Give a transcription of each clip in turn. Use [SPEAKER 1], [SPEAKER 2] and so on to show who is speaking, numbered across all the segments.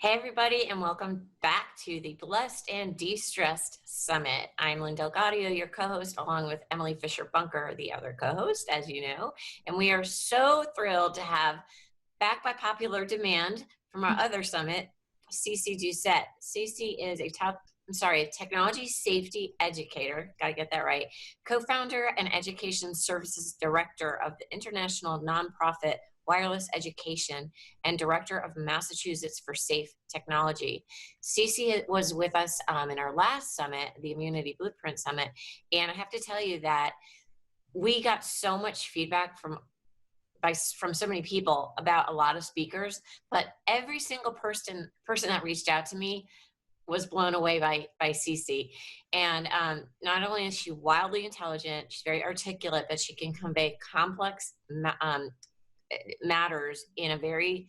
[SPEAKER 1] Hey, everybody, and welcome back to the Blessed and De-Stressed Summit. I'm Lynn Gaudio, your co-host, along with Emily Fisher-Bunker, the other co-host, as you know. And we are so thrilled to have, back by popular demand from our other summit, Cece Doucette. Cece is a technology safety educator, got to get that right, co-founder and education services director of the international nonprofit Wireless Education, and Director of Massachusetts for Safe Technology. Cece was with us in our last summit, the Immunity Blueprint Summit, and I have to tell you that we got so much feedback from so many people about a lot of speakers, but every single person that reached out to me was blown away by Cece. And not only is she wildly intelligent, she's very articulate, but she can convey complex matters in a very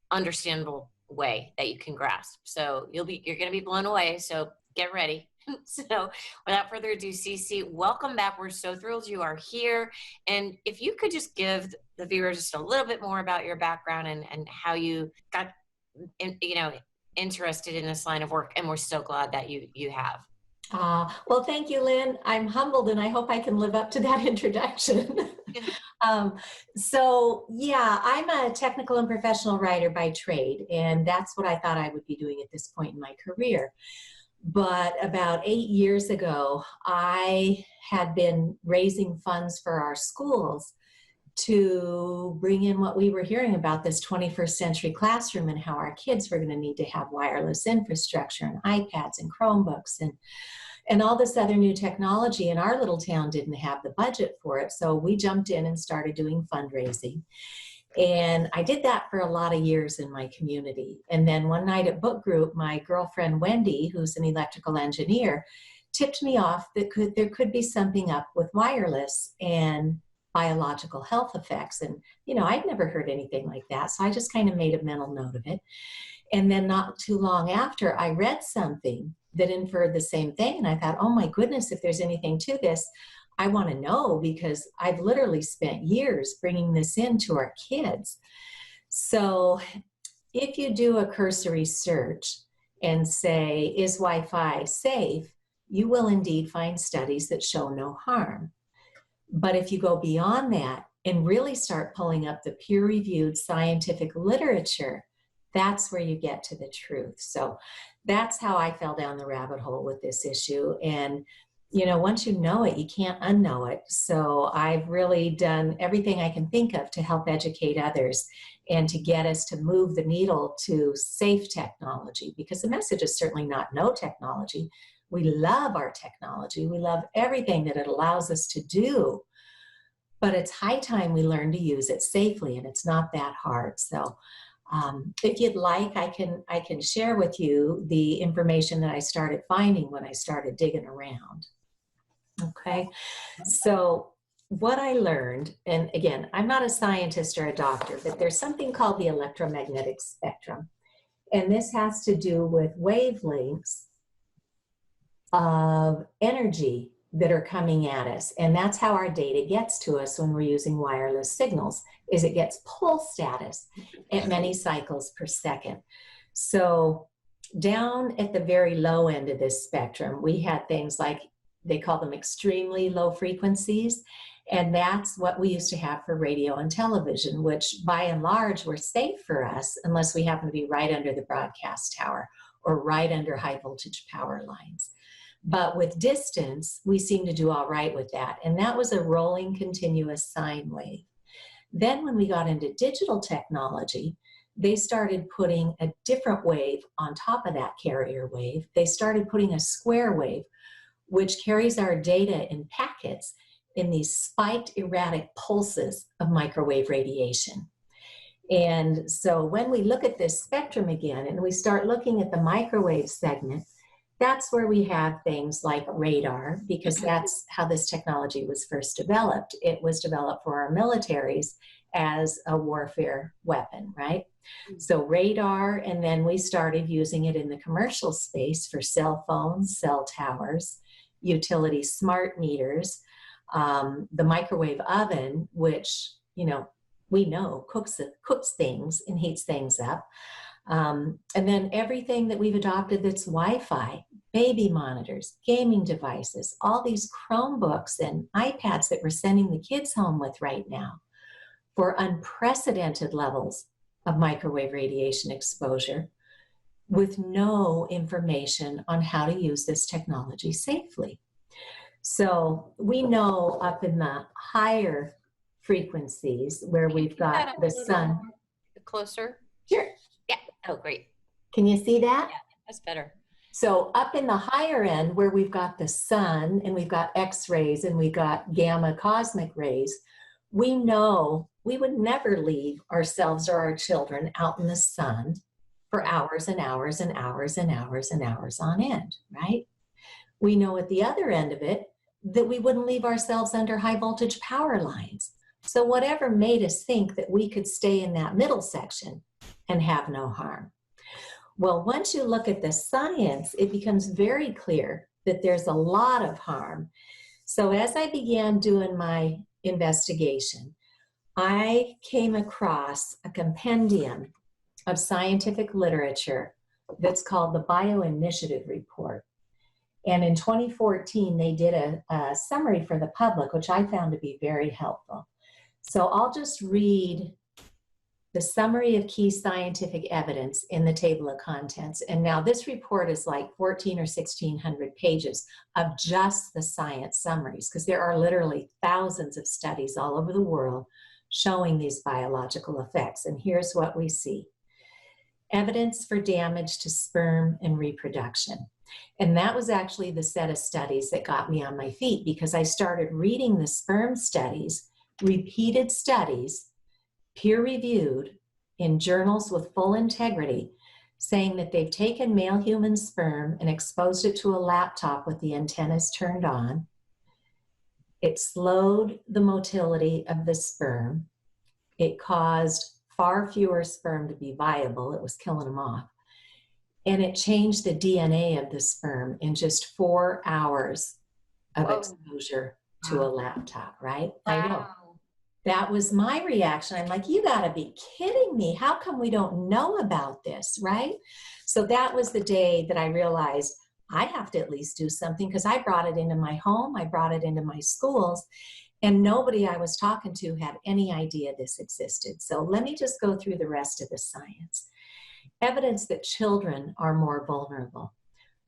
[SPEAKER 1] understandable way that you can grasp. So you're going to be blown away. So get ready. So without further ado, Cece, welcome back. We're so thrilled you are here. And if you could just give the viewers just a little bit more about your background and how you got, interested in this line of work. And we're so glad that you have.
[SPEAKER 2] Well, thank you, Lynn. I'm humbled and I hope I can live up to that introduction. So yeah, I'm a technical and professional writer by trade, and that's what I thought I would be doing at this point in my career. But about 8 years ago, I had been raising funds for our schools to bring in what we were hearing about, this 21st century classroom, and how our kids were going to need to have wireless infrastructure and iPads and Chromebooks and all this other new technology. And our little town didn't have the budget for it. So we jumped in and started doing fundraising. And I did that for a lot of years in my community. And then one night at book group, my girlfriend, Wendy, who's an electrical engineer, tipped me off that there could be something up with wireless and biological health effects. And, I'd never heard anything like that. So I just kind of made a mental note of it. And then not too long after, I read something that inferred the same thing. And I thought, oh my goodness, if there's anything to this, I want to know, because I've literally spent years bringing this into our kids. So if you do a cursory search and say, is Wi-Fi safe? You will indeed find studies that show no harm. But if you go beyond that and really start pulling up the peer-reviewed scientific literature, that's where you get to the truth. So that's how I fell down the rabbit hole with this issue. And, once you know it, you can't unknow it. So I've really done everything I can think of to help educate others and to get us to move the needle to safe technology, because the message is certainly not no technology. We love our technology. We love everything that it allows us to do. But it's high time we learn to use it safely, and it's not that hard. So if you'd like, I can share with you the information that I started finding when I started digging around. Okay, so what I learned, and again, I'm not a scientist or a doctor, but there's something called the electromagnetic spectrum. And this has to do with wavelengths of energy that are coming at us. And that's how our data gets to us when we're using wireless signals, is it gets pulse status at many cycles per second. So down at the very low end of this spectrum, we had things like, they call them extremely low frequencies. And that's what we used to have for radio and television, which by and large were safe for us unless we happen to be right under the broadcast tower or right under high voltage power lines. But with distance, we seem to do all right with that. And that was a rolling continuous sine wave. Then when we got into digital technology, they started putting a different wave on top of that carrier wave. They started putting a square wave, which carries our data in packets in these spiked erratic pulses of microwave radiation. And so when we look at this spectrum again, and we start looking at the microwave segment, that's where we have things like radar, because that's how this technology was first developed. It was developed for our militaries as a warfare weapon, right? So radar, and then we started using it in the commercial space for cell phones, cell towers, utility smart meters, the microwave oven, which, we know cooks things and heats things up. And then everything that we've adopted that's Wi-Fi, baby monitors, gaming devices, all these Chromebooks and iPads that we're sending the kids home with right now for unprecedented levels of microwave radiation exposure with no information on how to use this technology safely. So we know up in the higher frequencies where we've got the sun.
[SPEAKER 1] Closer?
[SPEAKER 2] Sure.
[SPEAKER 1] Yeah. Oh, great.
[SPEAKER 2] Can you see that?
[SPEAKER 1] Yeah, that's better.
[SPEAKER 2] So up in the higher end where we've got the sun and we've got X-rays and we've got gamma cosmic rays, we know we would never leave ourselves or our children out in the sun for hours and hours and hours and hours and hours on end, right? We know at the other end of it that we wouldn't leave ourselves under high voltage power lines. So whatever made us think that we could stay in that middle section and have no harm. Well, once you look at the science, it becomes very clear that there's a lot of harm. So as I began doing my investigation, I came across a compendium of scientific literature that's called the Bioinitiative Report. And in 2014, they did a summary for the public, which I found to be very helpful. So I'll just read the summary of key scientific evidence in the table of contents. And now this report is like 14 or 1600 pages of just the science summaries, because there are literally thousands of studies all over the world showing these biological effects. And here's what we see. Evidence for damage to sperm and reproduction. And that was actually the set of studies that got me on my feet, because I started reading the sperm studies, repeated studies, peer-reviewed in journals with full integrity, saying that they've taken male human sperm and exposed it to a laptop with the antennas turned on. It slowed the motility of the sperm. It caused far fewer sperm to be viable. It was killing them off. And it changed the DNA of the sperm in just 4 hours of exposure to a laptop, right?
[SPEAKER 1] Wow.
[SPEAKER 2] I know. That was my reaction. I'm like, you gotta be kidding me. How come we don't know about this, right? So that was the day that I realized I have to at least do something, because I brought it into my home, I brought it into my schools, and nobody I was talking to had any idea this existed. So let me just go through the rest of the science. Evidence that children are more vulnerable.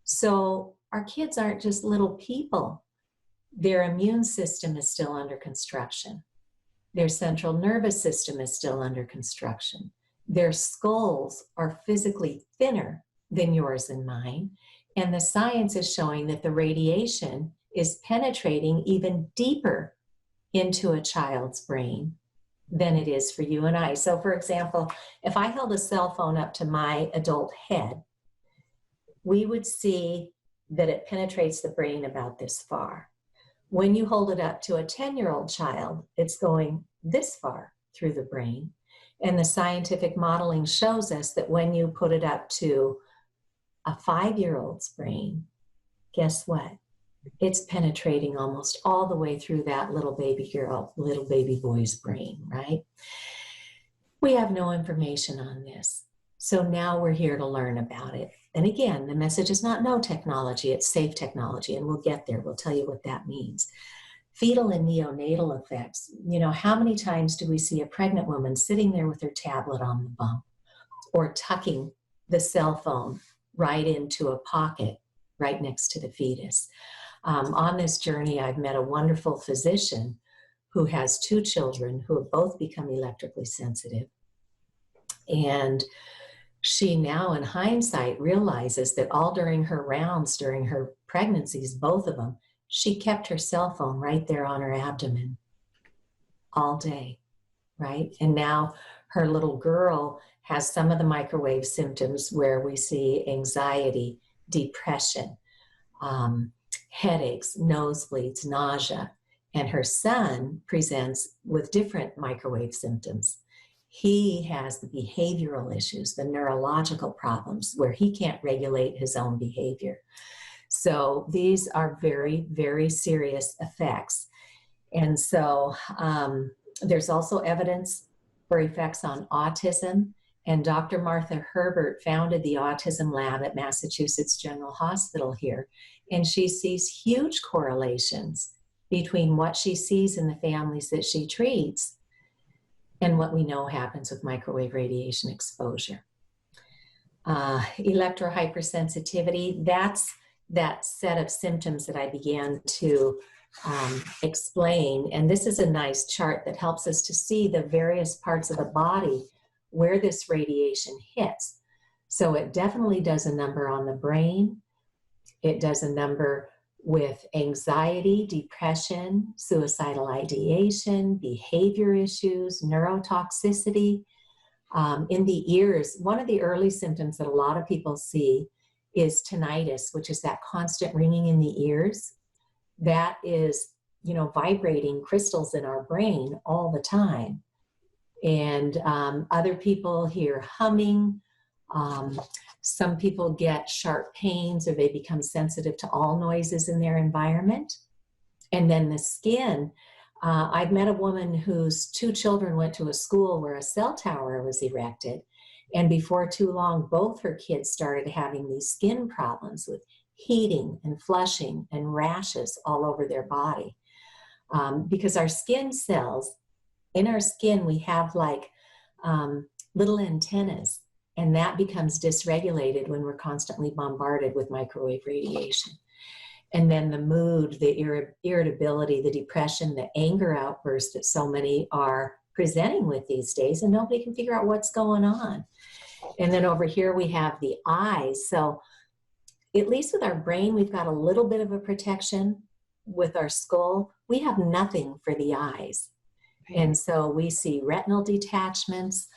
[SPEAKER 2] So our kids aren't just little people. Their immune system is still under construction. Their central nervous system is still under construction. Their skulls are physically thinner than yours and mine. And the science is showing that the radiation is penetrating even deeper into a child's brain than it is for you and I. So for example, if I held a cell phone up to my adult head, we would see that it penetrates the brain about this far. When you hold it up to a 10-year-old child, it's going this far through the brain. And the scientific modeling shows us that when you put it up to a 5-year-old's brain, guess what? It's penetrating almost all the way through that little baby girl, little baby boy's brain, right? We have no information on this. So now we're here to learn about it. And again, the message is not no technology, it's safe technology, and we'll get there. We'll tell you what that means. Fetal and neonatal effects. You know, how many times do we see a pregnant woman sitting there with her tablet on the bump, or tucking the cell phone right into a pocket right next to the fetus? On this journey, I've met a wonderful physician who has 2 children who have both become electrically sensitive. And she now, in hindsight, realizes that all during her rounds, during her pregnancies, both of them, she kept her cell phone right there on her abdomen all day, right? And now her little girl has some of the microwave symptoms where we see anxiety, depression, headaches, nosebleeds, nausea, and her son presents with different microwave symptoms. He has the behavioral issues, the neurological problems where he can't regulate his own behavior. So these are very, very serious effects. And so there's also evidence for effects on autism And Dr. Martha Herbert founded the Autism Lab at Massachusetts General Hospital here. And she sees huge correlations between what she sees in the families that she treats and what we know happens with microwave radiation exposure. Electrohypersensitivity, that's that set of symptoms that I began to explain. And this is a nice chart that helps us to see the various parts of the body where this radiation hits. So it definitely does a number on the brain. It does a number with anxiety, depression, suicidal ideation, behavior issues, neurotoxicity. In the ears, one of the early symptoms that a lot of people see is tinnitus, which is that constant ringing in the ears. That is, vibrating crystals in our brain all the time. And other people hear humming. Some people get sharp pains or they become sensitive to all noises in their environment. And then the skin. I've met a woman whose 2 children went to a school where a cell tower was erected. And before too long, both her kids started having these skin problems with heating and flushing and rashes all over their body. Because our skin cells, in our skin, we have like little antennas, and that becomes dysregulated when we're constantly bombarded with microwave radiation. And then the mood, the irritability, the depression, the anger outbursts that so many are presenting with these days, and nobody can figure out what's going on. And then over here we have the eyes. So at least with our brain, we've got a little bit of a protection. With our skull, we have nothing for the eyes. And so we see retinal detachments,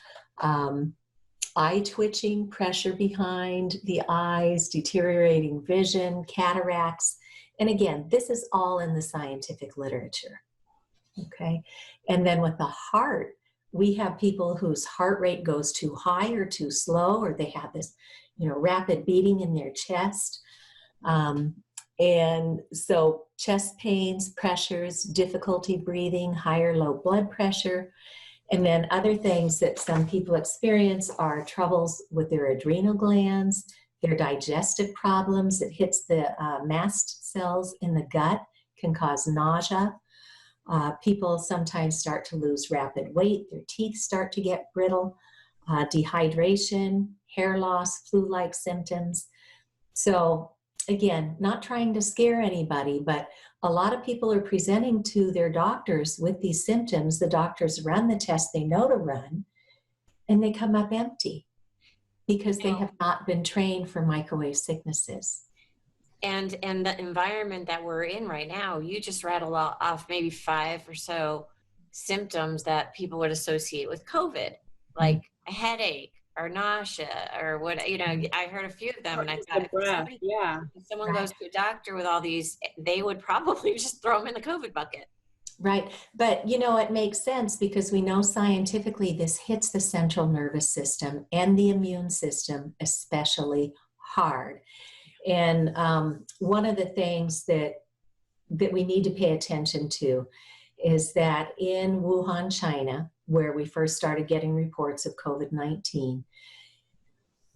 [SPEAKER 2] eye twitching, pressure behind the eyes, deteriorating vision, cataracts. And again, this is all in the scientific literature, okay? And then with the heart, we have people whose heart rate goes too high or too slow, or they have this, rapid beating in their chest. And so chest pains, pressures, difficulty breathing, high or low blood pressure. And then other things that some people experience are troubles with their adrenal glands, their digestive problems. It hits the mast cells in the gut, can cause nausea. People sometimes start to lose rapid weight. Their teeth start to get brittle, dehydration, hair loss, flu-like symptoms. So again, not trying to scare anybody, but a lot of people are presenting to their doctors with these symptoms. The doctors run the test they know to run, and they come up empty because they have not been trained for microwave sicknesses.
[SPEAKER 1] And the environment that we're in right now, you just rattle off maybe 5 or so symptoms that people would associate with COVID, like a headache or nausea or what, I heard a few of them, and I thought if someone goes to a doctor with all these, they would probably just throw them in the COVID bucket.
[SPEAKER 2] Right. But, it makes sense because we know scientifically this hits the central nervous system and the immune system especially hard. And one of the things that we need to pay attention to is that in Wuhan, China, where we first started getting reports of COVID-19,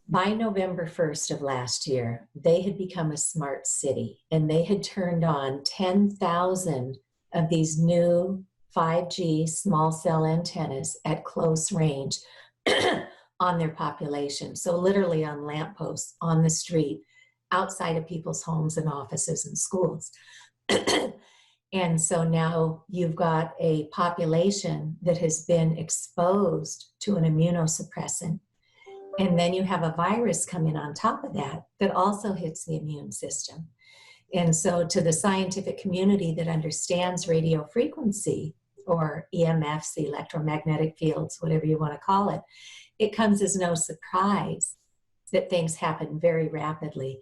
[SPEAKER 2] by November 1st of last year, they had become a smart city, and they had turned on 10,000 of these new 5G small cell antennas at close range on their population. So literally on lampposts, on the street, outside of people's homes and offices and schools. And so now you've got a population that has been exposed to an immunosuppressant. And then you have a virus come in on top of that also hits the immune system. And so to the scientific community that understands radio frequency or EMFs, electromagnetic fields, whatever you want to call it, it comes as no surprise that things happen very rapidly.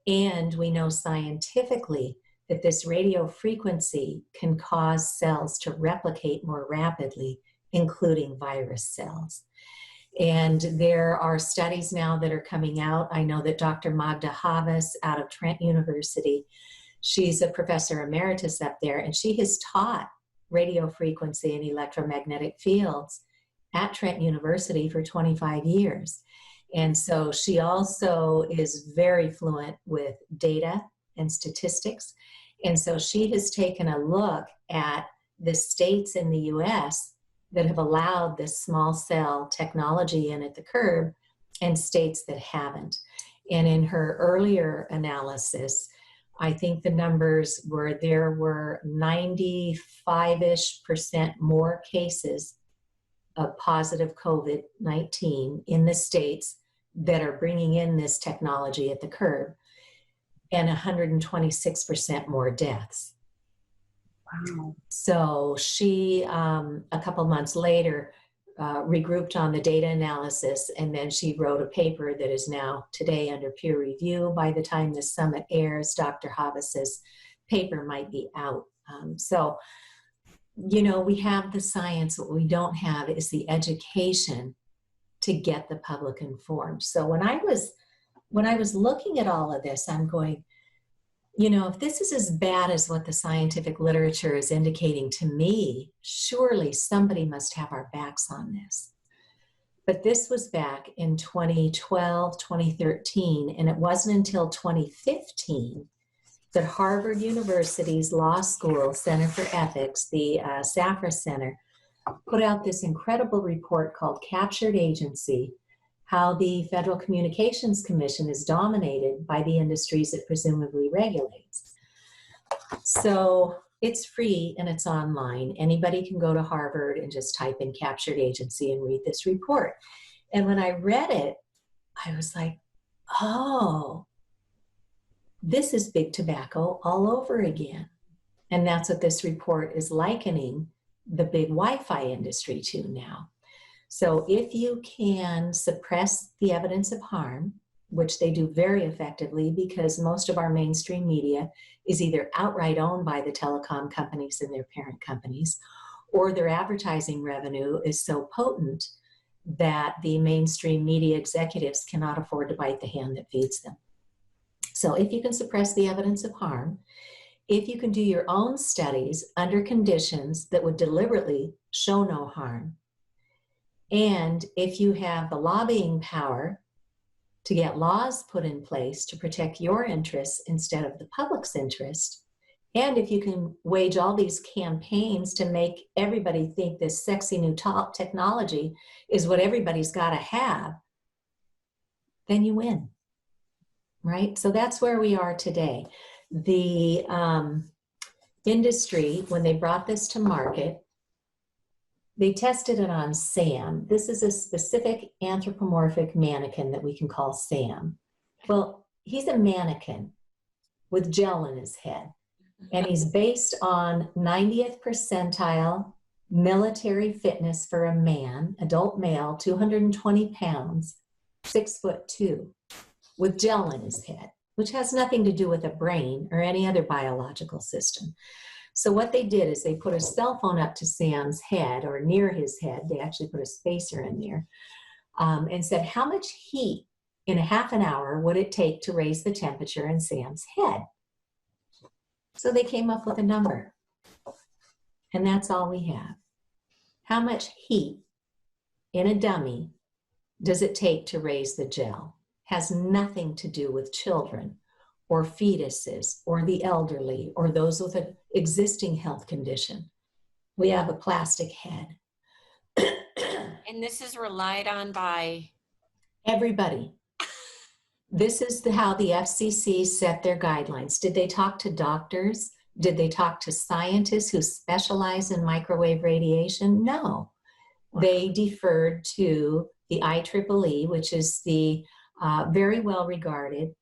[SPEAKER 2] And we know scientifically that this radio frequency can cause cells to replicate more rapidly, including virus cells. And there are studies now that are coming out. I know that Dr. Magda Havas out of Trent University, she's a professor emeritus up there, and she has taught radio frequency and electromagnetic fields at Trent University for 25 years. And so she also is very fluent with data and statistics. And so she has taken a look at the states in the US that have allowed this small cell technology in at the curb and states that haven't. And in her earlier analysis, I think the numbers were there were 95-ish% more cases of positive COVID-19 in the states that are bringing in this technology at the curb, and 126% more deaths.
[SPEAKER 1] Wow.
[SPEAKER 2] So she, a couple months later, regrouped on the data analysis, and then she wrote a paper that is now today under peer review. By the time this summit airs, Dr. Havas's paper might be out. So, you know, we have the science. What we don't have is the education to get the public informed. So when I was looking at all of this, I'm going, you know, if this is as bad as what the scientific literature is indicating to me, surely somebody must have our backs on this. But this was back in 2012, 2013, and it wasn't until 2015 that Harvard University's Law School Center for Ethics, the SAFRA Center, put out this incredible report called Captured Agency: How the Federal Communications Commission is dominated by the industries it presumably regulates. So it's free and it's online. Anybody can go to Harvard and just type in Captured Agency and read this report. And when I read it, I was like, oh, this is big tobacco all over again. And that's what this report is likening the big Wi-Fi industry to now. So if you can suppress the evidence of harm, which they do very effectively because most of our mainstream media is either outright owned by the telecom companies and their parent companies, or their advertising revenue is so potent that the mainstream media executives cannot afford to bite the hand that feeds them. So if you can suppress the evidence of harm, if you can do your own studies under conditions that would deliberately show no harm, and if you have the lobbying power to get laws put in place to protect your interests instead of the public's interest, and if you can wage all these campaigns to make everybody think this sexy new technology is what everybody's got to have, then you win, right? So that's where we are today. The industry, when they brought this to market, they tested it on Sam. This is a specific anthropomorphic mannequin that we can call Sam. Well, he's a mannequin with gel in his head, and he's based on 90th percentile military fitness for a man, adult male, 220 pounds, 6'2", with gel in his head, which has nothing to do with a brain or any other biological system. So what they did is they put a cell phone up to Sam's head, or near his head. They actually put a spacer in there, and said, how much heat in a half an hour would it take to raise the temperature in Sam's head? So they came up with a number, and that's all we have. How much heat in a dummy does it take to raise the gel? Has nothing to do with children or fetuses or the elderly or those with an existing health condition. We have a plastic head.
[SPEAKER 1] And this is relied on by
[SPEAKER 2] everybody. This is how the FCC set their guidelines. Did they talk to doctors? Did they talk to scientists who specialize in microwave radiation? No. They deferred to the IEEE, which is the very well regarded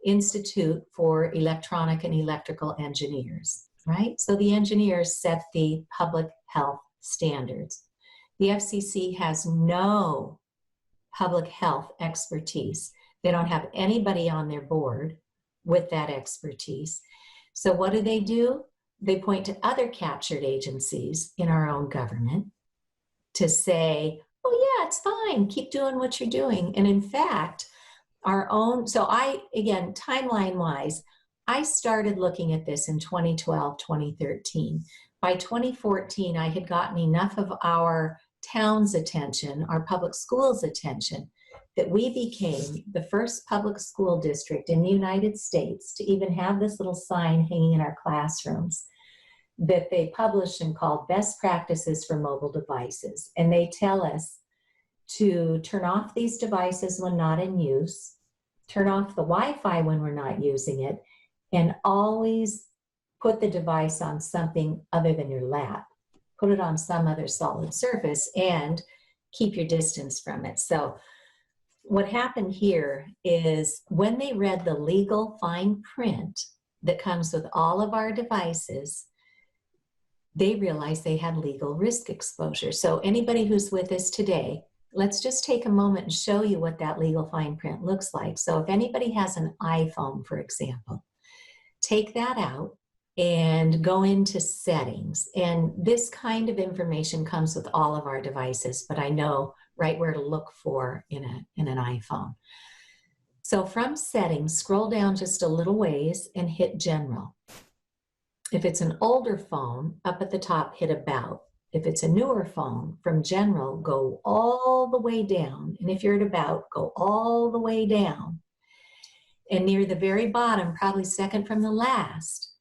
[SPEAKER 2] Institute for Electronic and Electrical Engineers, right? So the engineers set the public health standards. The FCC has no public health expertise. They don't have anybody on their board with that expertise. So what do? They point to other captured agencies in our own government to say, oh yeah, it's fine, keep doing what you're doing. And in fact, our own, so again, timeline-wise, I started looking at this in 2012, 2013. By 2014, I had gotten enough of our town's attention, our public schools' attention, that we became the first public school district in the United States to even have this little sign hanging in our classrooms that they published and called Best Practices for Mobile Devices. And they tell us to turn off these devices when not in use, turn off the Wi-Fi when we're not using it, and always put the device on something other than your lap. Put it on some other solid surface and keep your distance from it. So what happened here is when they read the legal fine print that comes with all of our devices, they realized they had legal risk exposure. So anybody who's with us today, let's just take a moment and show you what that legal fine print looks like. So if anybody has an iPhone, for example, take that out and go into settings. And this kind of information comes with all of our devices, but I know right where to look for in an iPhone. So from settings, scroll down just a little ways and hit general. If it's an older phone, up at the top, hit about. If it's a newer phone, from general, go all the way down. And if you're at about, go all the way down. And near the very bottom, probably second from the last,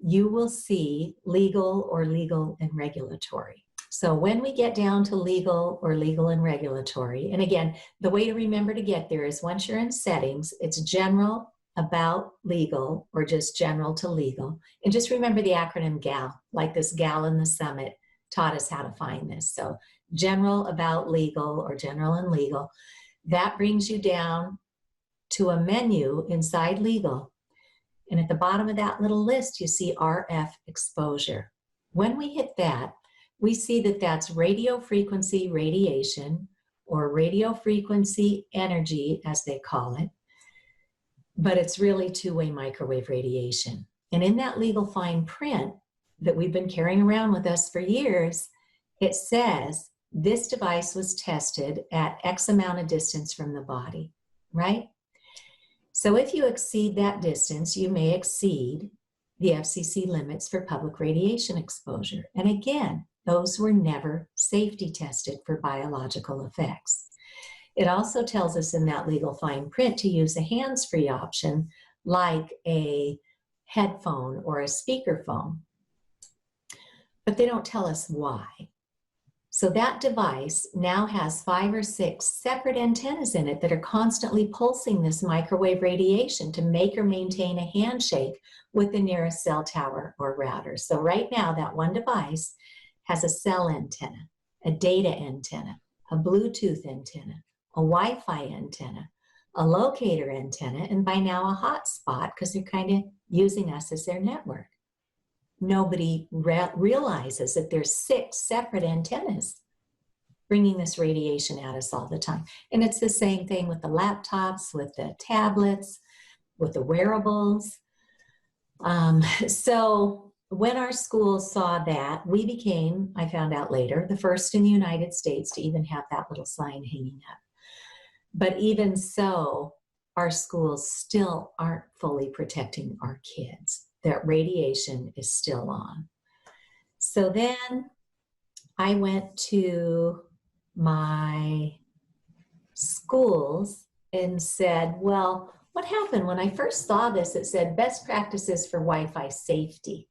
[SPEAKER 2] you will see legal or legal and regulatory. So when we get down to legal or legal and regulatory, and again, the way to remember to get there is once you're in settings, it's general, about, legal, or just general to legal. And just remember the acronym GAL, like this gal in the summit taught us how to find this. So general, about, legal, or general and legal. That brings you down to a menu inside legal. And at the bottom of that little list, you see RF exposure. When we hit that, we see that that's radio frequency radiation, or radio frequency energy, as they call it. But it's really two-way microwave radiation. And in that legal fine print that we've been carrying around with us for years, it says this device was tested at X amount of distance from the body, right? So if you exceed that distance, you may exceed the FCC limits for public radiation exposure. And again, those were never safety tested for biological effects. It also tells us in that legal fine print to use a hands-free option like a headphone or a speakerphone. But they don't tell us why. So that device now has 5 or 6 separate antennas in it that are constantly pulsing this microwave radiation to make or maintain a handshake with the nearest cell tower or router. So right now, that one device has a cell antenna, a data antenna, a Bluetooth antenna, a Wi-Fi antenna, a locator antenna, and by now a hotspot because they're kind of using us as their network. Nobody realizes that there's 6 separate antennas bringing this radiation at us all the time. And it's the same thing with the laptops, with the tablets, with the wearables. So when our schools saw that, we became, I found out later, the first in the United States to even have that little sign hanging up. But even so, our schools still aren't fully protecting our kids. That radiation is still on. So then I went to my schools and said, well, what happened? When I first saw this, it said best practices for Wi-Fi safety.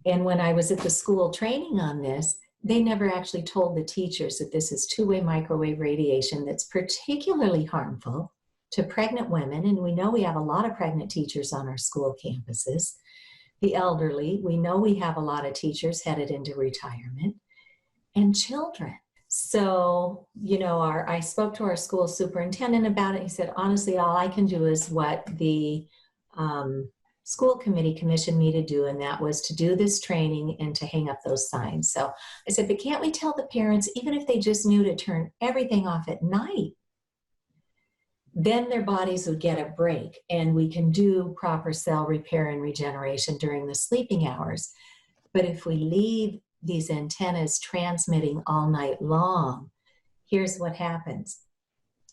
[SPEAKER 2] And when I was at the school training on this, they never actually told the teachers that this is two-way microwave radiation that's particularly harmful to pregnant women, and we know we have a lot of pregnant teachers on our school campuses. The elderly, we know we have a lot of teachers headed into retirement, and children. So, you know, I spoke to our school superintendent about it. He said, honestly, all I can do is what the school committee commissioned me to do, and that was to do this training and to hang up those signs. So I said, but can't we tell the parents, even if they just knew to turn everything off at night, then their bodies would get a break and we can do proper cell repair and regeneration during the sleeping hours. But if we leave these antennas transmitting all night long, here's what happens.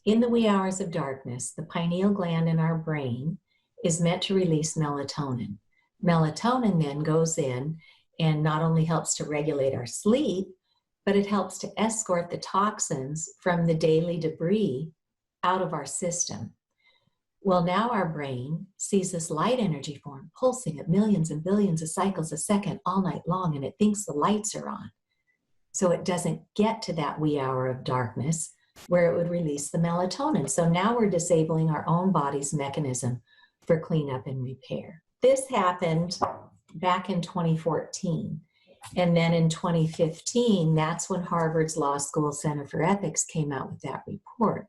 [SPEAKER 2] In the wee hours of darkness, the pineal gland in our brain is meant to release melatonin. Melatonin then goes in and not only helps to regulate our sleep, but it helps to escort the toxins from the daily debris out of our system. Well, now our brain sees this light energy form pulsing at millions and billions of cycles a second all night long, and it thinks the lights are on. So it doesn't get to that wee hour of darkness where it would release the melatonin. So now we're disabling our own body's mechanism for cleanup and repair. This happened back in 2014. And then in 2015, that's when Harvard's Law School Center for Ethics came out with that report.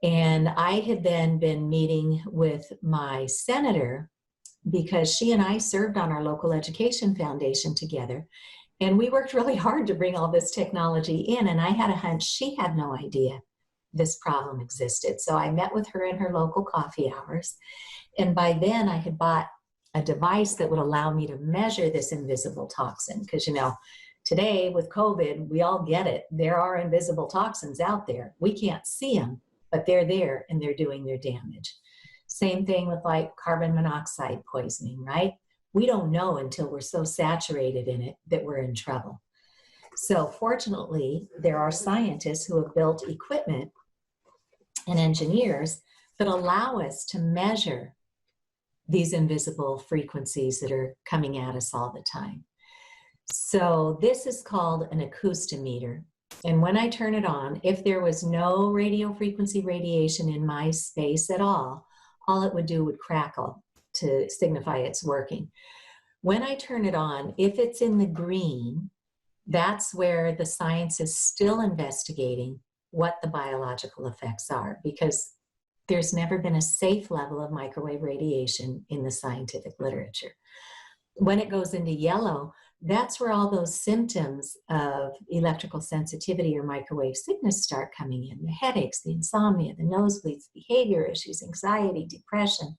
[SPEAKER 2] And I had then been meeting with my senator because she and I served on our local education foundation together. And we worked really hard to bring all this technology in. And I had a hunch she had no idea this problem existed. So I met with her in her local coffee hours. And by then I had bought a device that would allow me to measure this invisible toxin. Because, you know, today with COVID, we all get it. There are invisible toxins out there. We can't see them, but they're there and they're doing their damage. Same thing with like carbon monoxide poisoning, right? We don't know until we're so saturated in it that we're in trouble. So fortunately, there are scientists who have built equipment and engineers that allow us to measure these invisible frequencies that are coming at us all the time. So this is called an acoustimeter. And when I turn it on, if there was no radio frequency radiation in my space at all it would do would crackle to signify it's working. When I turn it on, if it's in the green, that's where the science is still investigating what the biological effects are, because there's never been a safe level of microwave radiation in the scientific literature. When it goes into yellow, that's where all those symptoms of electrical sensitivity or microwave sickness start coming in. The headaches, the insomnia, the nosebleeds, behavior issues, anxiety, depression.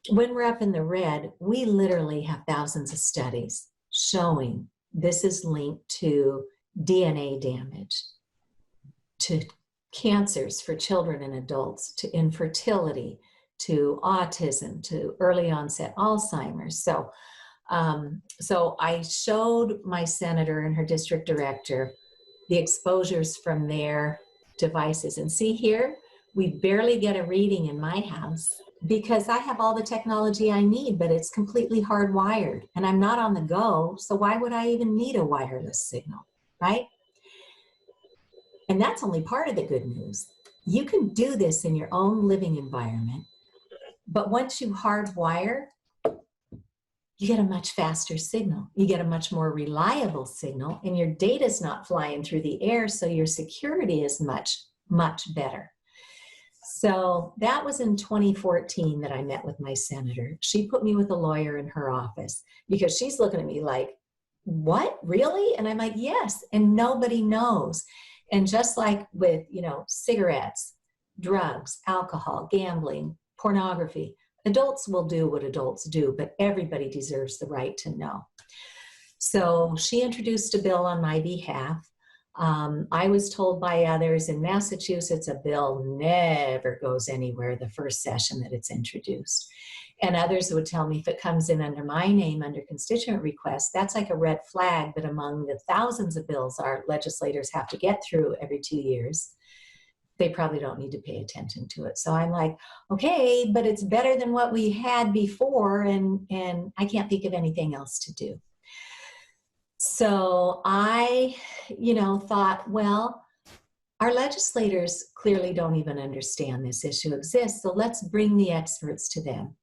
[SPEAKER 2] When we're up in the red, we literally have thousands of studies showing this is linked to DNA damage, to cancers for children and adults, to infertility, to autism, to early onset Alzheimer's. So I showed my senator and her district director the exposures from their devices. And see here, we barely get a reading in my house because I have all the technology I need, but it's completely hardwired and I'm not on the go. So why would I even need a wireless signal, right? And that's only part of the good news. You can do this in your own living environment, but once you hardwire, you get a much faster signal. You get a much more reliable signal, and your data's not flying through the air, so your security is much, much better. So that was in 2014 that I met with my senator. She put me with a lawyer in her office because she's looking at me like, what, really? And I'm like, yes, and nobody knows. And just like with, you know, cigarettes, drugs, alcohol, gambling, pornography, adults will do what adults do, but everybody deserves the right to know. So she introduced a bill on my behalf. I was told by others in Massachusetts, a bill never goes anywhere the first session that it's introduced. And others would tell me if it comes in under my name, under constituent request, that's like a red flag that among the thousands of bills our legislators have to get through every 2 years, they probably don't need to pay attention to it. So I'm like, okay, but it's better than what we had before, and I can't think of anything else to do. So I, thought, well, our legislators clearly don't even understand this issue exists, so let's bring the experts to them.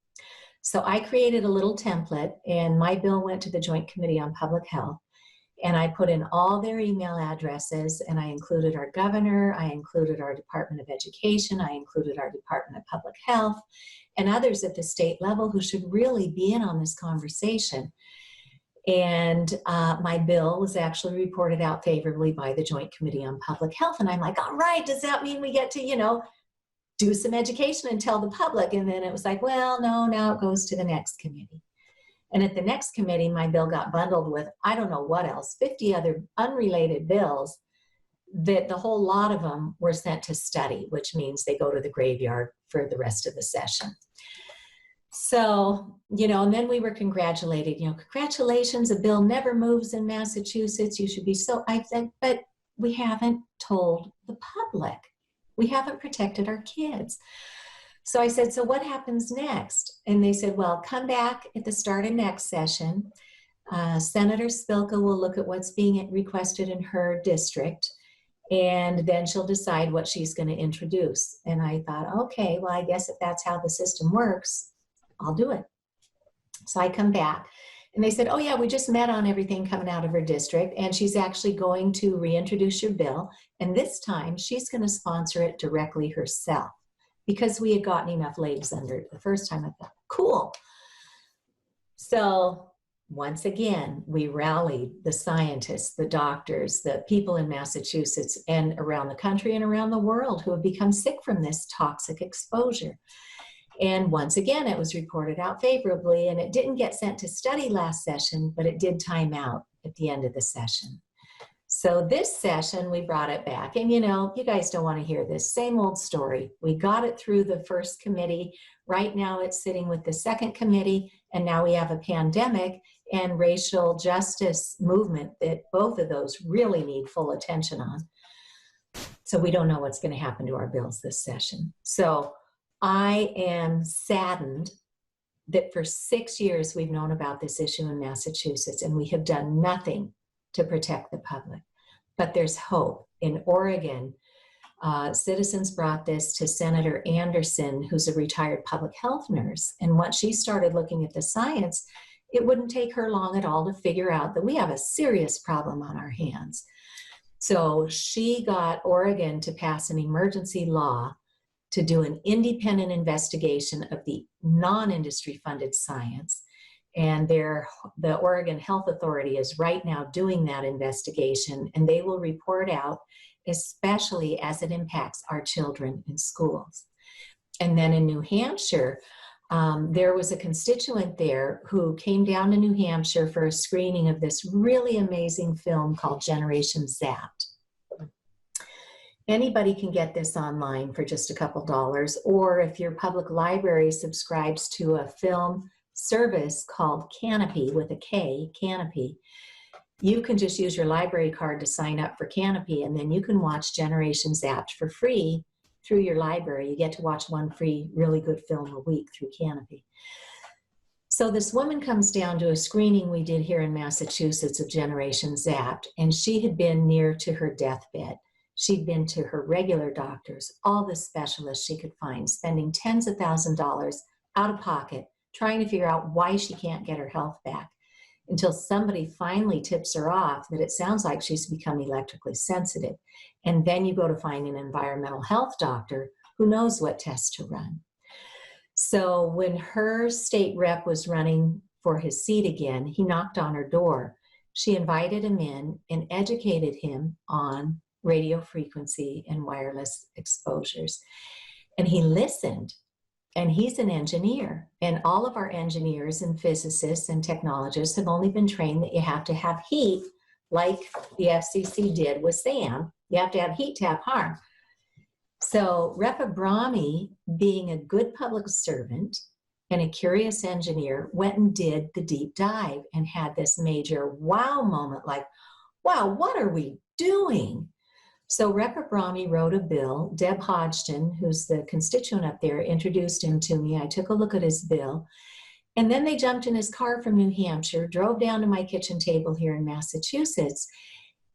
[SPEAKER 2] So I created a little template, and my bill went to the Joint Committee on Public Health, and I put in all their email addresses, and I included our governor, I included our Department of Education, I included our Department of Public Health, and others at the state level who should really be in on this conversation. And my bill was actually reported out favorably by the Joint Committee on Public Health. And I'm like, all right, does that mean we get to, do some education and tell the public? And then it was like, well, no, now it goes to the next committee. And at the next committee, my bill got bundled with, I don't know what else, 50 other unrelated bills that the whole lot of them were sent to study, which means they go to the graveyard for the rest of the session. So, and then we were congratulated, congratulations, a bill never moves in Massachusetts. You should be so, I said, but we haven't told the public. We haven't protected our kids. So I said, so what happens next? And they said, well, come back at the start of next session. Senator Spilka will look at what's being requested in her district, and then she'll decide what she's going to introduce. And I thought, okay, well, I guess if that's how the system works, I'll do it. So I come back, and they said, oh yeah, we just met on everything coming out of her district, and she's actually going to reintroduce your bill, and this time she's going to sponsor it directly herself, because we had gotten enough legs under it the first time. I thought, cool. So once again, we rallied the scientists, the doctors, the people in Massachusetts and around the country and around the world who have become sick from this toxic exposure. And once again, it was reported out favorably, and it didn't get sent to study last session, but it did time out at the end of the session. So this session, we brought it back. And you guys don't want to hear this. Same old story. We got it through the first committee. Right now it's sitting with the second committee. And now we have a pandemic and racial justice movement that both of those really need full attention on. So we don't know what's going to happen to our bills this session. So I am saddened that for 6 years we've known about this issue in Massachusetts, and we have done nothing to protect the public. But there's hope. In Oregon, citizens brought this to Senator Anderson, who's a retired public health nurse. And once she started looking at the science, it wouldn't take her long at all to figure out that we have a serious problem on our hands. So she got Oregon to pass an emergency law to do an independent investigation of the non-industry funded science. And the Oregon Health Authority is right now doing that investigation, and they will report out, especially as it impacts our children in schools. And then in New Hampshire, there was a constituent there who came down to New Hampshire for a screening of this really amazing film called Generation Zapped. Anybody can get this online for just a couple dollars, or if your public library subscribes to a film service called Canopy with a K, Canopy, you can just use your library card to sign up for Canopy, and then you can watch Generation Zapped for free through your library. You get to watch one free, really good film a week through Canopy. So this woman comes down to a screening we did here in Massachusetts of Generation Zapped, and she had been near to her deathbed. She'd been to her regular doctors, all the specialists she could find, spending tens of thousands of dollars out of pocket, trying to figure out why she can't get her health back, until somebody finally tips her off that it sounds like she's become electrically sensitive. And then you go to find an environmental health doctor who knows what tests to run. So when her state rep was running for his seat again, he knocked on her door. She invited him in and educated him on radio frequency and wireless exposures. And he listened. And he's an engineer, and all of our engineers and physicists and technologists have only been trained that you have to have heat, like the FCC did with SAM. You have to have heat to have harm. So Rep. Abrami, being a good public servant and a curious engineer, went and did the deep dive and had this major wow moment, like, wow, what are we doing? So Rep. Abrami wrote a bill. Deb Hodgson, who's the constituent up there, introduced him to me. I took a look at his bill. And then they jumped in his car from New Hampshire, drove down to my kitchen table here in Massachusetts,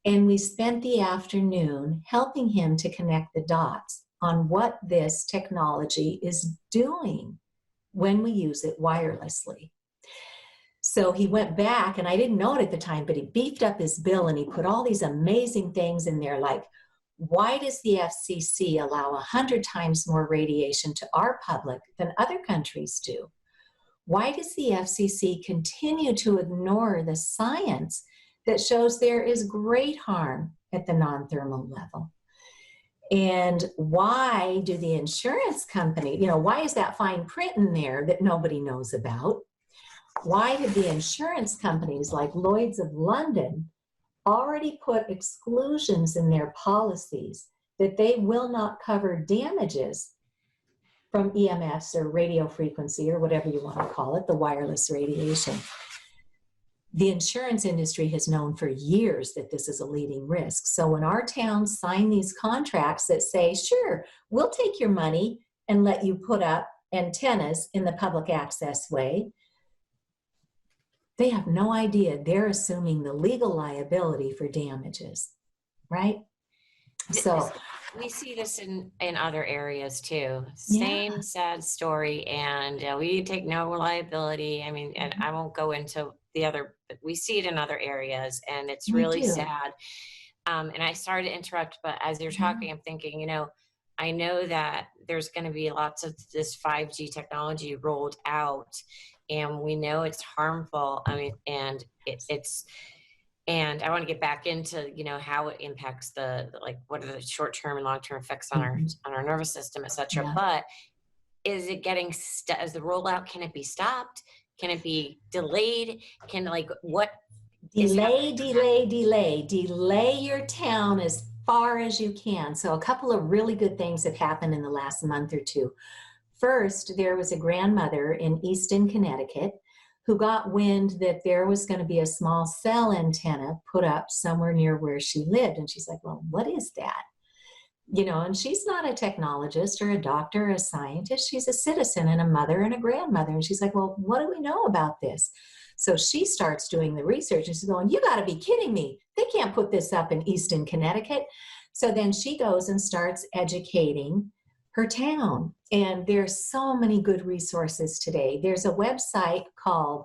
[SPEAKER 2] and we spent the afternoon helping him to connect the dots on what this technology is doing when we use it wirelessly. So he went back, and I didn't know it at the time, but he beefed up his bill and he put all these amazing things in there, like, why does the FCC allow 100 times more radiation to our public than other countries do? Why does the FCC continue to ignore the science that shows there is great harm at the non-thermal level? And why do the insurance company, why is that fine print in there that nobody knows about? Why did the insurance companies like Lloyd's of London already put exclusions in their policies that they will not cover damages from EMFs or radio frequency or whatever you want to call it, the wireless radiation. The insurance industry has known for years that this is a leading risk. So when our towns sign these contracts that say, sure, we'll take your money and let you put up antennas in the public access way, they have no idea they're assuming the legal liability for damages, right? So
[SPEAKER 1] we see this in other areas too.
[SPEAKER 2] Yeah.
[SPEAKER 1] Same sad story, and we take no liability. I mean, and I won't go into the other, but we see it in other areas, and it's
[SPEAKER 2] We
[SPEAKER 1] really
[SPEAKER 2] do.
[SPEAKER 1] sad. And I started to interrupt, but as you're talking, I'm thinking, I know that there's going to be lots of this 5G technology rolled out, and we know it's harmful. I mean, and and I want to get back into, how it impacts what are the short-term and long-term effects on our nervous system, et cetera.
[SPEAKER 2] Yeah.
[SPEAKER 1] But is it getting, as the rollout, can it be stopped? Can it be delayed? What?
[SPEAKER 2] Delay your town as far as you can. So a couple of really good things have happened in the last month or two. First, there was a grandmother in Easton, Connecticut, who got wind that there was going to be a small cell antenna put up somewhere near where she lived. And she's like, well, what is that? And she's not a technologist or a doctor or a scientist. She's a citizen and a mother and a grandmother. And she's like, well, what do we know about this? So she starts doing the research and she's going, you got to be kidding me. They can't put this up in Easton, Connecticut. So then she goes and starts educating her town. And there's so many good resources today. There's a website called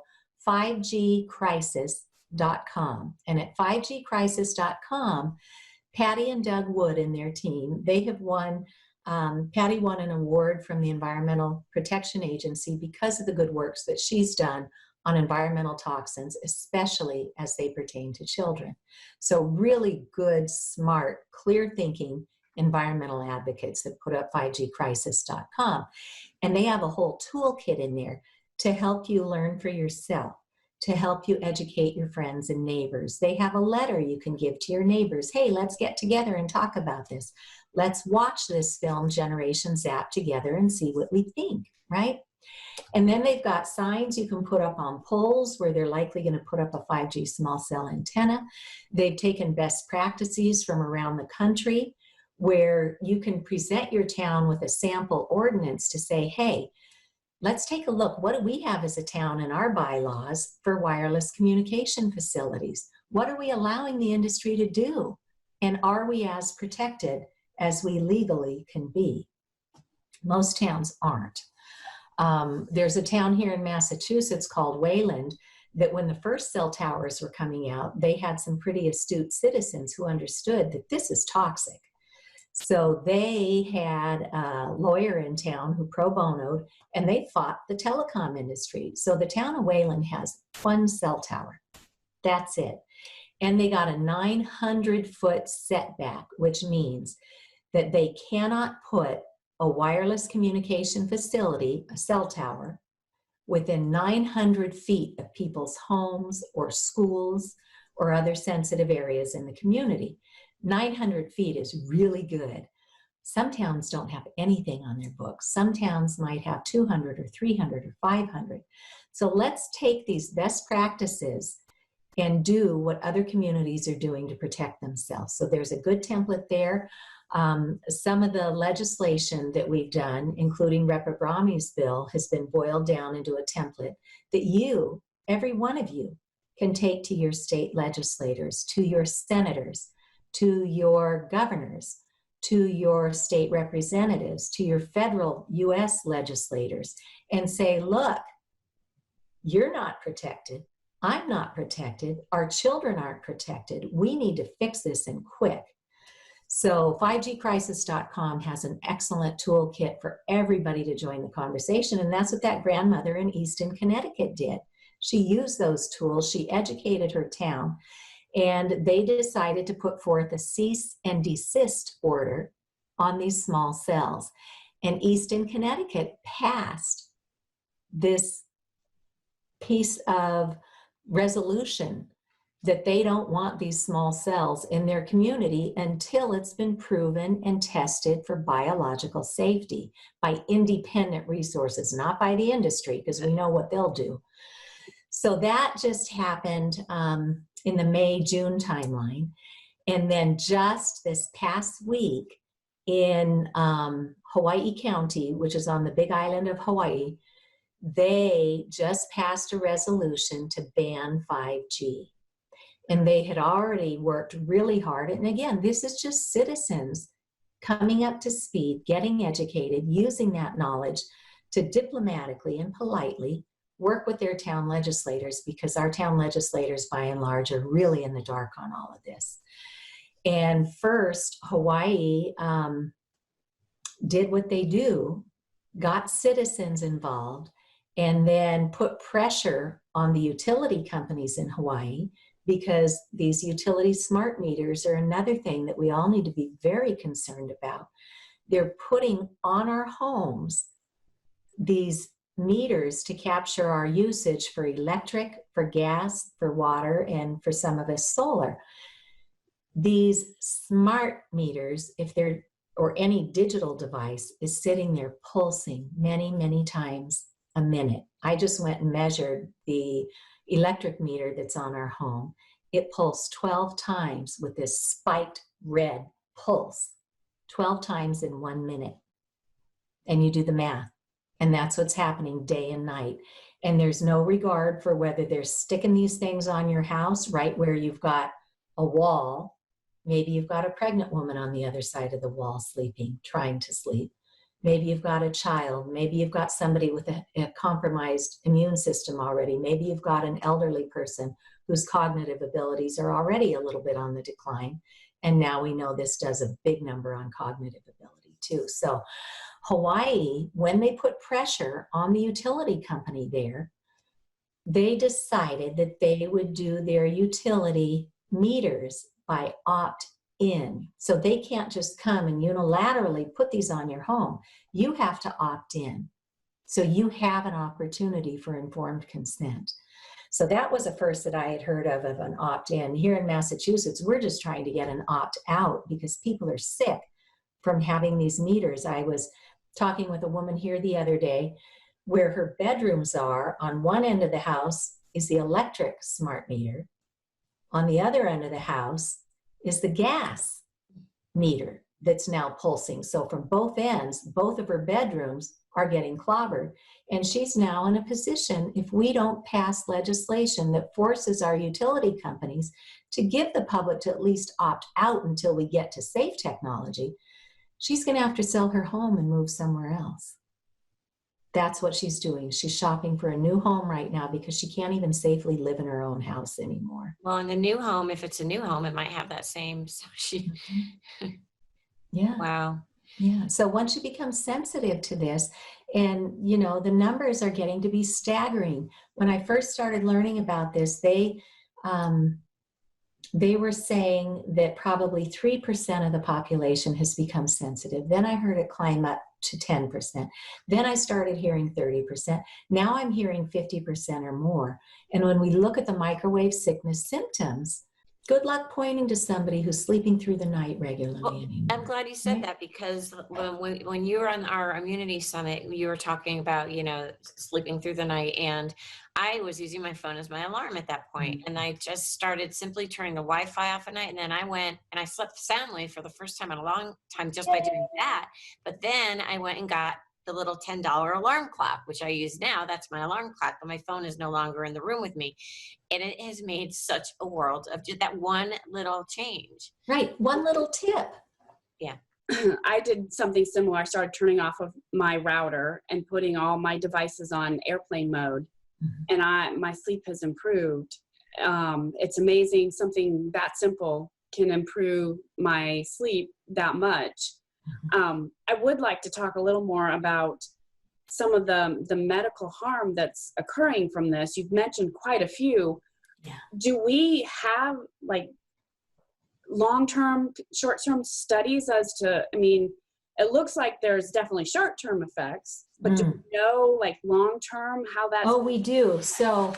[SPEAKER 2] 5gcrisis.com. And at 5gcrisis.com, Patty and Doug Wood and their team, they have won, Patty won an award from the Environmental Protection Agency because of the good works that she's done on environmental toxins, especially as they pertain to children. So really good, smart, clear-thinking environmental advocates that put up 5gcrisis.com. And they have a whole toolkit in there to help you learn for yourself, to help you educate your friends and neighbors. They have a letter you can give to your neighbors. Hey, let's get together and talk about this. Let's watch this film, Generation Zap, together and see what we think, right? And then they've got signs you can put up on poles where they're likely going to put up a 5G small cell antenna. They've taken best practices from around the country where you can present your town with a sample ordinance to say, hey, let's take a look. What do we have as a town in our bylaws for wireless communication facilities? What are we allowing the industry to do? And are we as protected as we legally can be? Most towns aren't. There's a town here in Massachusetts called Wayland that when the first cell towers were coming out, they had some pretty astute citizens who understood that this is toxic. So they had a lawyer in town who pro bonoed, and they fought the telecom industry. So the town of Wayland has one cell tower. That's it. And they got a 900-foot setback, which means that they cannot put a wireless communication facility, a cell tower, within 900 feet of people's homes or schools or other sensitive areas in the community. 900 feet is really good. Some towns don't have anything on their books. Some towns might have 200 or 300 or 500. So let's take these best practices and do what other communities are doing to protect themselves. So there's a good template there. Some of the legislation that we've done, including Rep. Abrami's bill, has been boiled down into a template that you, every one of you, can take to your state legislators, to your senators, to your governors, to your state representatives, to your federal US legislators, and say, look, you're not protected. I'm not protected. Our children aren't protected. We need to fix this and quick. So 5gcrisis.com has an excellent toolkit for everybody to join the conversation. And that's what that grandmother in Easton, Connecticut did. She used those tools. She educated her town. And they decided to put forth a cease and desist order on these small cells. And Easton, Connecticut passed this piece of resolution that they don't want these small cells in their community until it's been proven and tested for biological safety by independent resources, not by the industry, because we know what they'll do. So that just happened in the May-June timeline. And then just this past week in Hawaii County, which is on the Big Island of Hawaii, they just passed a resolution to ban 5G. And they had already worked really hard. And again, this is just citizens coming up to speed, getting educated, using that knowledge to diplomatically and politely work with their town legislators, because our town legislators, by and large, are really in the dark on all of this. And first, Hawaii did what they do, got citizens involved, and then put pressure on the utility companies in Hawaii, because these utility smart meters are another thing that we all need to be very concerned about. They're putting on our homes these meters to capture our usage for electric, for gas, for water, and for some of us solar. These smart meters, if they're, or any digital device, is sitting there pulsing many, many times a minute. I just went and measured the electric meter that's on our home. It pulsed 12 times with this spiked red pulse, 12 times in 1 minute. And you do the math. And that's what's happening day and night. And there's no regard for whether they're sticking these things on your house right where you've got a wall. Maybe you've got a pregnant woman on the other side of the wall sleeping, trying to sleep. Maybe you've got a child. Maybe you've got somebody with a compromised immune system already. Maybe you've got an elderly person whose cognitive abilities are already a little bit on the decline. And now we know this does a big number on cognitive ability too. So Hawaii, when they put pressure on the utility company there, they decided that they would do their utility meters by opt-in. So they can't just come and unilaterally put these on your home. You have to opt in. So you have an opportunity for informed consent. So that was a first that I had heard of an opt-in. Here in Massachusetts, we're just trying to get an opt-out because people are sick from having these meters. I was talking with a woman here the other day where her bedrooms are. On one end of the house is the electric smart meter. On the other end of the house is the gas meter that's now pulsing. So from both ends, both of her bedrooms are getting clobbered. And she's now in a position, if we don't pass legislation that forces our utility companies to give the public to at least opt out until we get to safe technology, she's going to have to sell her home and move somewhere else. That's what she's doing. She's shopping for a new home right now because she can't even safely live in her own house anymore.
[SPEAKER 1] Well, in the new home, if it's a new home, it might have that same. So she.
[SPEAKER 2] Yeah.
[SPEAKER 1] Wow.
[SPEAKER 2] Yeah. So once you become sensitive to this, and you know, the numbers are getting to be staggering. When I first started learning about this, they were saying that probably 3% of the population has become sensitive. Then I heard it climb up to 10%. Then I started hearing 30%. Now I'm hearing 50% or more. And when we look at the microwave sickness symptoms, good luck pointing to somebody who's sleeping through the night regularly anymore.
[SPEAKER 1] I'm glad you said that, because when you were on our immunity summit, you were talking about, you know, sleeping through the night, and I was using my phone as my alarm at that point. And I just started simply turning the Wi-Fi off at night. And then I went and I slept soundly for the first time in a long time just by doing that. But then I went and got the little $10 alarm clock, which I use now. That's my alarm clock, but my phone is no longer in the room with me. And it has made such a world of just that one little change.
[SPEAKER 2] Right. One little tip.
[SPEAKER 1] Yeah.
[SPEAKER 3] I did something similar. I started turning off of my router and putting all my devices on airplane mode. And my sleep has improved. It's amazing. Something that simple can improve my sleep that much. I would like to talk a little more about some of the medical harm that's occurring from this. You've mentioned quite a few.
[SPEAKER 2] Yeah.
[SPEAKER 3] Do we have like long-term, short-term studies as to, I mean, it looks like there's definitely short-term effects, but do we know like long-term how that's...
[SPEAKER 2] Oh, we do. So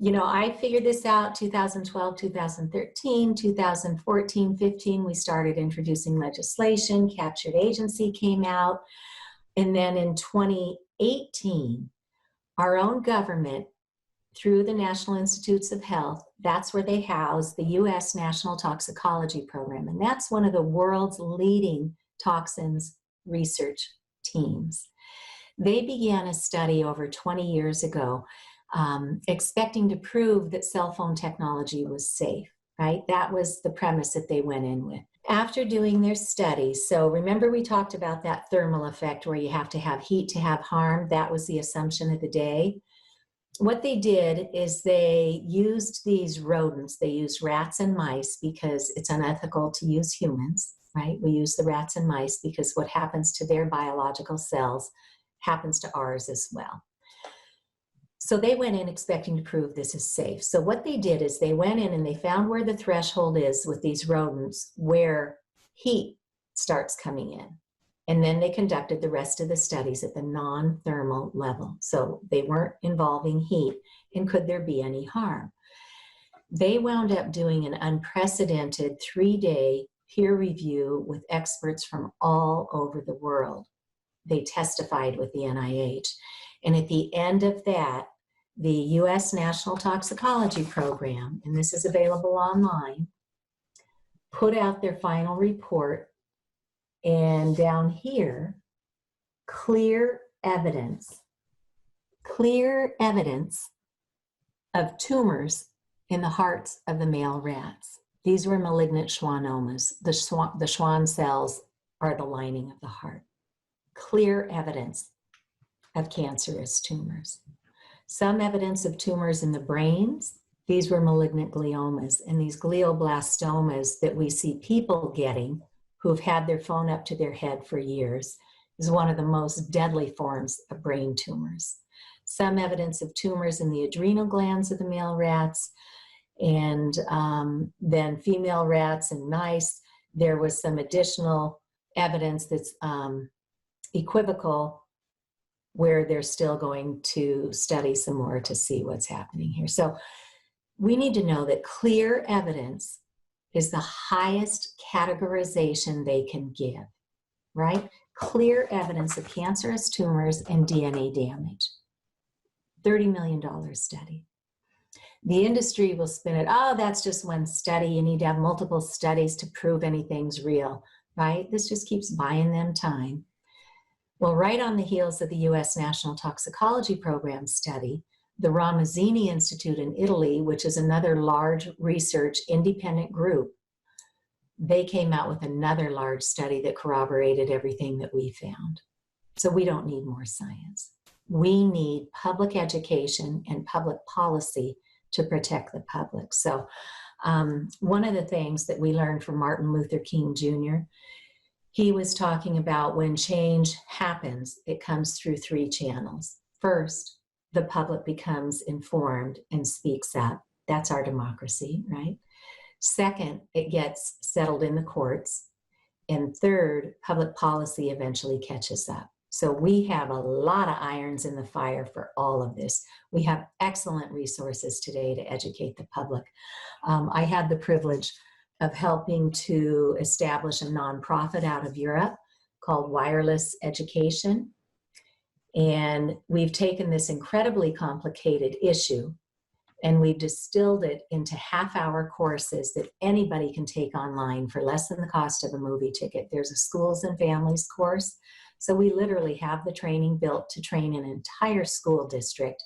[SPEAKER 2] I figured this out 2012, 2013, 2014, 15, we started introducing legislation, captured agency came out. And then in 2018, our own government, through the National Institutes of Health, that's where they house the U.S. National Toxicology Program. And that's one of the world's leading toxins research teams. They began a study over 20 years ago, expecting to prove that cell phone technology was safe, right? That was the premise that they went in with. After doing their study, so remember we talked about that thermal effect where you have to have heat to have harm. That was the assumption of the day. What they did is they used these rodents. They used rats and mice because it's unethical to use humans, right? We use the rats and mice because what happens to their biological cells happens to ours as well. So they went in expecting to prove this is safe. So what they did is they went in and they found where the threshold is with these rodents where heat starts coming in. And then they conducted the rest of the studies at the non-thermal level. So they weren't involving heat, and could there be any harm? They wound up doing an unprecedented 3-day peer review with experts from all over the world. They testified with the NIH. And at the end of that, the U.S. National Toxicology Program, and this is available online, put out their final report. And down here, clear evidence of tumors in the hearts of the male rats. These were malignant schwannomas. The Schwann cells are the lining of the heart. Clear evidence of cancerous tumors. Some evidence of tumors in the brains. These were malignant gliomas, and these glioblastomas that we see people getting who've had their phone up to their head for years is one of the most deadly forms of brain tumors. Some evidence of tumors in the adrenal glands of the male rats, and then female rats and mice. There was some additional evidence that's equivocal, where they're still going to study some more to see what's happening here. So we need to know that clear evidence is the highest categorization they can give, right? Clear evidence of cancerous tumors and DNA damage. $30 million study. The industry will spin it, oh, that's just one study. You need to have multiple studies to prove anything's real, right? This just keeps buying them time. Well, right on the heels of the U.S. National Toxicology Program study, the Ramazzini Institute in Italy, which is another large research independent group, they came out with another large study that corroborated everything that we found. So we don't need more science. We need public education and public policy to protect the public. So one of the things that we learned from Martin Luther King Jr., he was talking about when change happens, it comes through 3 channels. First, the public becomes informed and speaks up. That's our democracy, right? Second, it gets settled in the courts. And third, public policy eventually catches up. So we have a lot of irons in the fire for all of this. We have excellent resources today to educate the public. I had the privilege of helping to establish a nonprofit out of Europe called Wireless Education. And we've taken this incredibly complicated issue and we've distilled it into half-hour courses that anybody can take online for less than the cost of a movie ticket. There's a schools and families course. So we literally have the training built to train an entire school district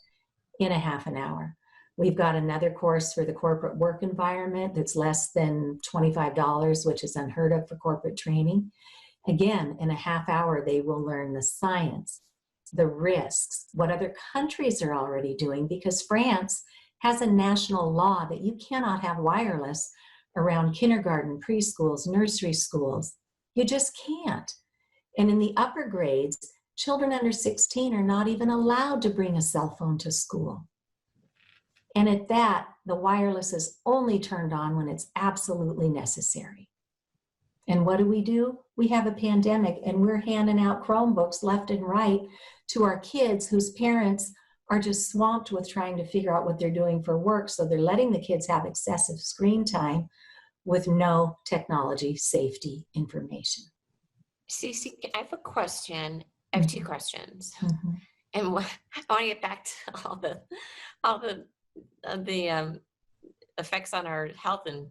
[SPEAKER 2] in a half an hour. We've got another course for the corporate work environment that's less than $25, which is unheard of for corporate training. Again, in a half hour, they will learn the science, the risks, what other countries are already doing, because France has a national law that you cannot have wireless around kindergarten, preschools, nursery schools. You just can't. And in the upper grades, children under 16 are not even allowed to bring a cell phone to school. And at that, the wireless is only turned on when it's absolutely necessary. And what do? We have a pandemic and we're handing out Chromebooks left and right to our kids whose parents are just swamped with trying to figure out what they're doing for work. So they're letting the kids have excessive screen time with no technology safety information.
[SPEAKER 1] Cece, I have a question. I have two questions.
[SPEAKER 2] Mm-hmm.
[SPEAKER 1] And I want to get back to all the effects on our health and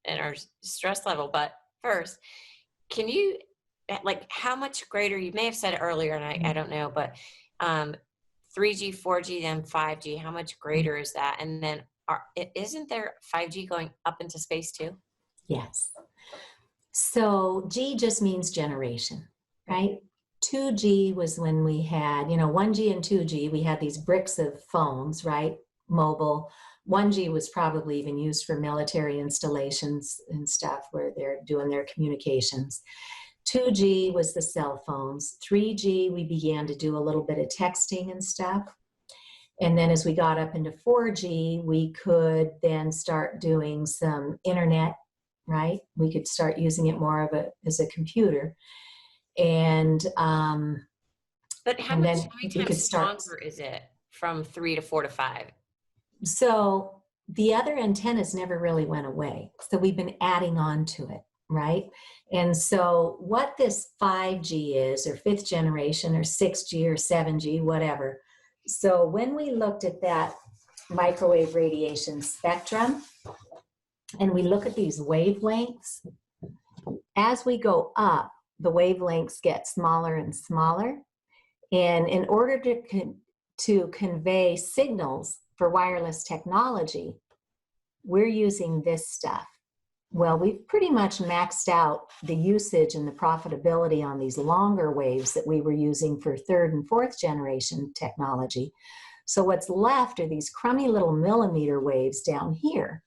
[SPEAKER 1] our stress level. But first, can you, like, how much greater, you may have said it earlier, and I don't know, but 3G, 4G, then 5G, how much greater is that? And then isn't there 5G going up into space too?
[SPEAKER 2] Yes. So G just means generation, right? 2G was when we had, 1G and 2G, we had these bricks of phones, right? Mobile. 1G was probably even used for military installations and stuff where they're doing their communications. 2G was the cell phones. 3G, we began to do a little bit of texting and stuff. And then as we got up into 4G, we could then start doing some internet, right? We could start using it more as a computer. And
[SPEAKER 1] but how
[SPEAKER 2] and
[SPEAKER 1] many
[SPEAKER 2] we could
[SPEAKER 1] times longer is it from 3 to 4 to 5?
[SPEAKER 2] So the other antennas never really went away. So we've been adding on to it, right? And so what this 5G is, or 5th generation, or 6G, or 7G, whatever. So when we looked at that microwave radiation spectrum, and we look at these wavelengths, as we go up, the wavelengths get smaller and smaller. And in order to convey signals for wireless technology, we're using this stuff. Well, we've pretty much maxed out the usage and the profitability on these longer waves that we were using for 3rd and 4th generation technology. So what's left are these crummy little millimeter waves down here.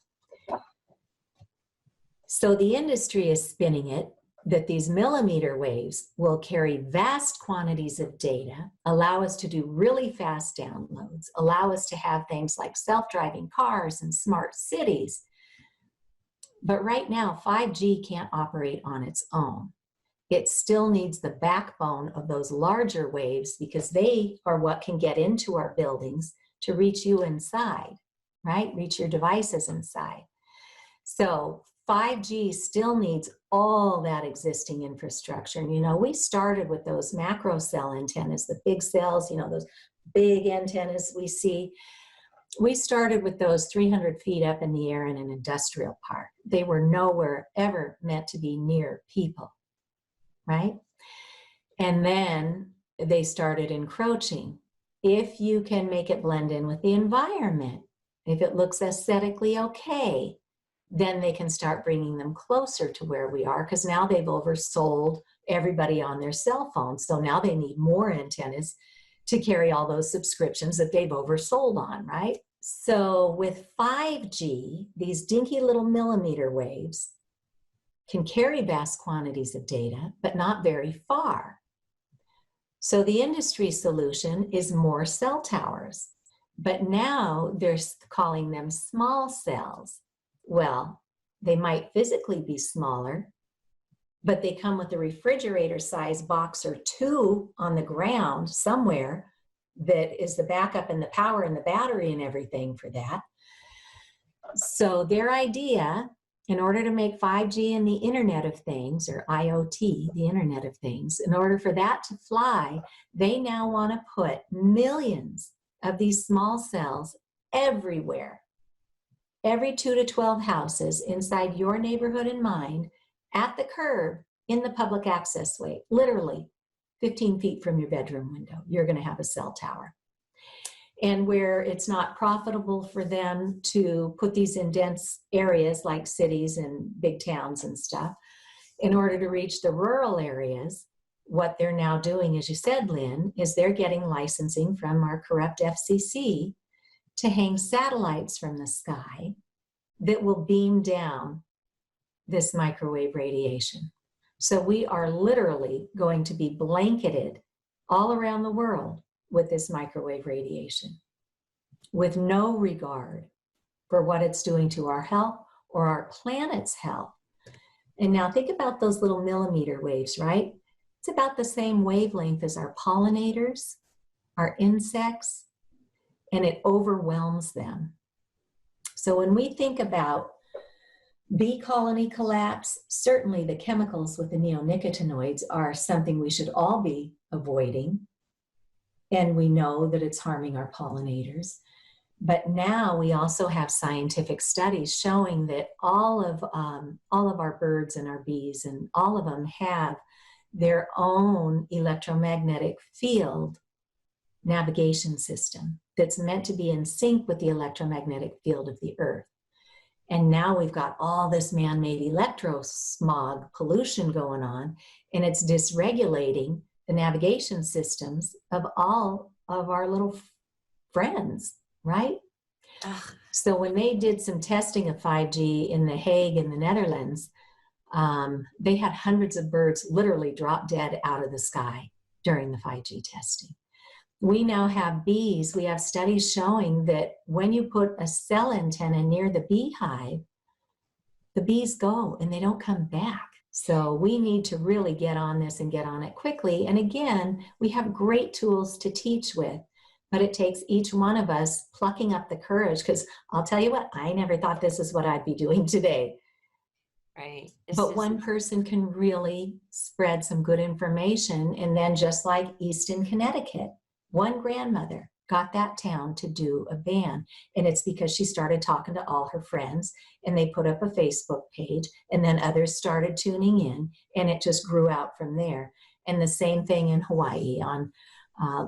[SPEAKER 2] So the industry is spinning it that these millimeter waves will carry vast quantities of data, allow us to do really fast downloads, allow us to have things like self-driving cars and smart cities. But right now, 5G can't operate on its own. It still needs the backbone of those larger waves because they are what can get into our buildings to reach you inside, right? Reach your devices inside. So 5G still needs all that existing infrastructure. And, we started with those macro cell antennas, the big cells, those big antennas we see. We started with those 300 feet up in the air in an industrial park. They were nowhere ever meant to be near people, right? And then they started encroaching. If you can make it blend in with the environment, if it looks aesthetically okay, then they can start bringing them closer to where we are, because now they've oversold everybody on their cell phones. So now they need more antennas to carry all those subscriptions that they've oversold on, right? So with 5G, these dinky little millimeter waves can carry vast quantities of data, but not very far. So the industry solution is more cell towers, but now they're calling them small cells. Well, they might physically be smaller, but they come with a refrigerator-sized box or two on the ground somewhere that is the backup and the power and the battery and everything for that. So their idea, in order to make 5G and the Internet of Things, or IoT, the Internet of Things, in order for that to fly, they now want to put millions of these small cells everywhere. Every 2 to 12 houses inside your neighborhood and mine, at the curb, in the public access way, literally 15 feet from your bedroom window, you're going to have a cell tower. And where it's not profitable for them to put these in dense areas like cities and big towns and stuff, in order to reach the rural areas, what they're now doing, as you said, Lynn, is they're getting licensing from our corrupt FCC to hang satellites from the sky that will beam down this microwave radiation. So we are literally going to be blanketed all around the world with this microwave radiation, with no regard for what it's doing to our health or our planet's health. And now think about those little millimeter waves, right? It's about the same wavelength as our pollinators, our insects. and it overwhelms them. So when we think about bee colony collapse, certainly the chemicals with the neonicotinoids are something we should all be avoiding. And we know that it's harming our pollinators. But now we also have scientific studies showing that all of our birds and our bees and all of them have their own electromagnetic field navigation system that's meant to be in sync with the electromagnetic field of the Earth. And now we've got all this man-made electrosmog pollution going on, and it's dysregulating the navigation systems of all of our little friends, right?
[SPEAKER 1] Ugh.
[SPEAKER 2] So when they did some testing of 5G in The Hague in the Netherlands, they had hundreds of birds literally drop dead out of the sky during the 5G testing. We now have bees. We have studies showing that when you put a cell antenna near the beehive, the bees go and they don't come back. So we need to really get on this and get on it quickly. And again, we have great tools to teach with, but it takes each one of us plucking up the courage, because I'll tell you what, I never thought this is what I'd be doing today.
[SPEAKER 1] Right.
[SPEAKER 2] But one person can really spread some good information. And then just like Easton, Connecticut, one grandmother got that town to do a ban. And it's because she started talking to all her friends, and they put up a Facebook page, and then others started tuning in, and it just grew out from there. And the same thing in Hawaii. On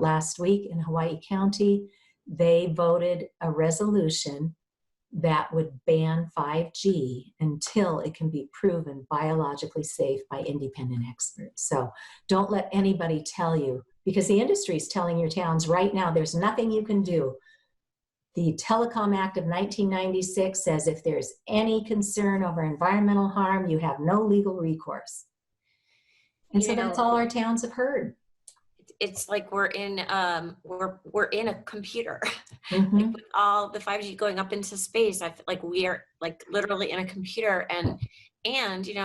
[SPEAKER 2] last week in Hawaii County, they voted a resolution that would ban 5G until it can be proven biologically safe by independent experts. So don't let anybody tell you, because the industry is telling your towns right now, there's nothing you can do. The Telecom Act of 1996 says if there's any concern over environmental harm, you have no legal recourse. And so that's all our towns have heard.
[SPEAKER 1] It's like we're in a computer.
[SPEAKER 2] Mm-hmm.
[SPEAKER 1] Like with all the 5G going up into space, I feel like we are like literally in a computer. And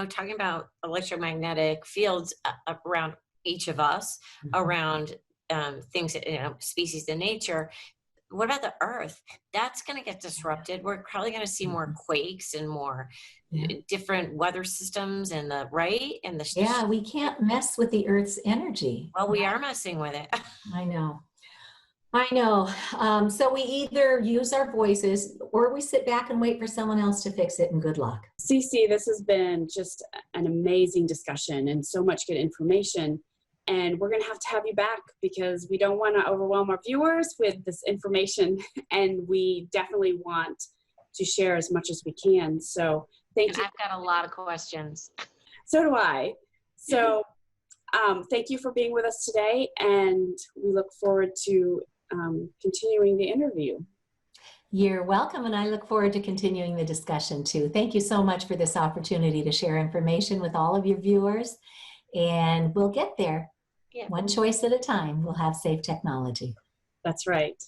[SPEAKER 1] talking about electromagnetic fields around each of us, around things, species in nature. What about the Earth? That's going to get disrupted. We're probably going to see more quakes and more different weather systems and
[SPEAKER 2] yeah, we can't mess with the Earth's energy.
[SPEAKER 1] Well, we are messing with it.
[SPEAKER 2] I know. So we either use our voices or we sit back and wait for someone else to fix it, and good luck.
[SPEAKER 3] Cece, this has been just an amazing discussion and so much good information. And we're going to have you back, because we don't want to overwhelm our viewers with this information, and we definitely want to share as much as we can. So thank you.
[SPEAKER 4] I've got a lot of questions.
[SPEAKER 3] So do I. So thank you for being with us today, and we look forward to continuing the interview.
[SPEAKER 2] You're welcome, and I look forward to continuing the discussion too. Thank you so much for this opportunity to share information with all of your viewers, and we'll get there.
[SPEAKER 1] Yeah.
[SPEAKER 2] One choice at a time. We'll have safe technology.
[SPEAKER 3] That's right.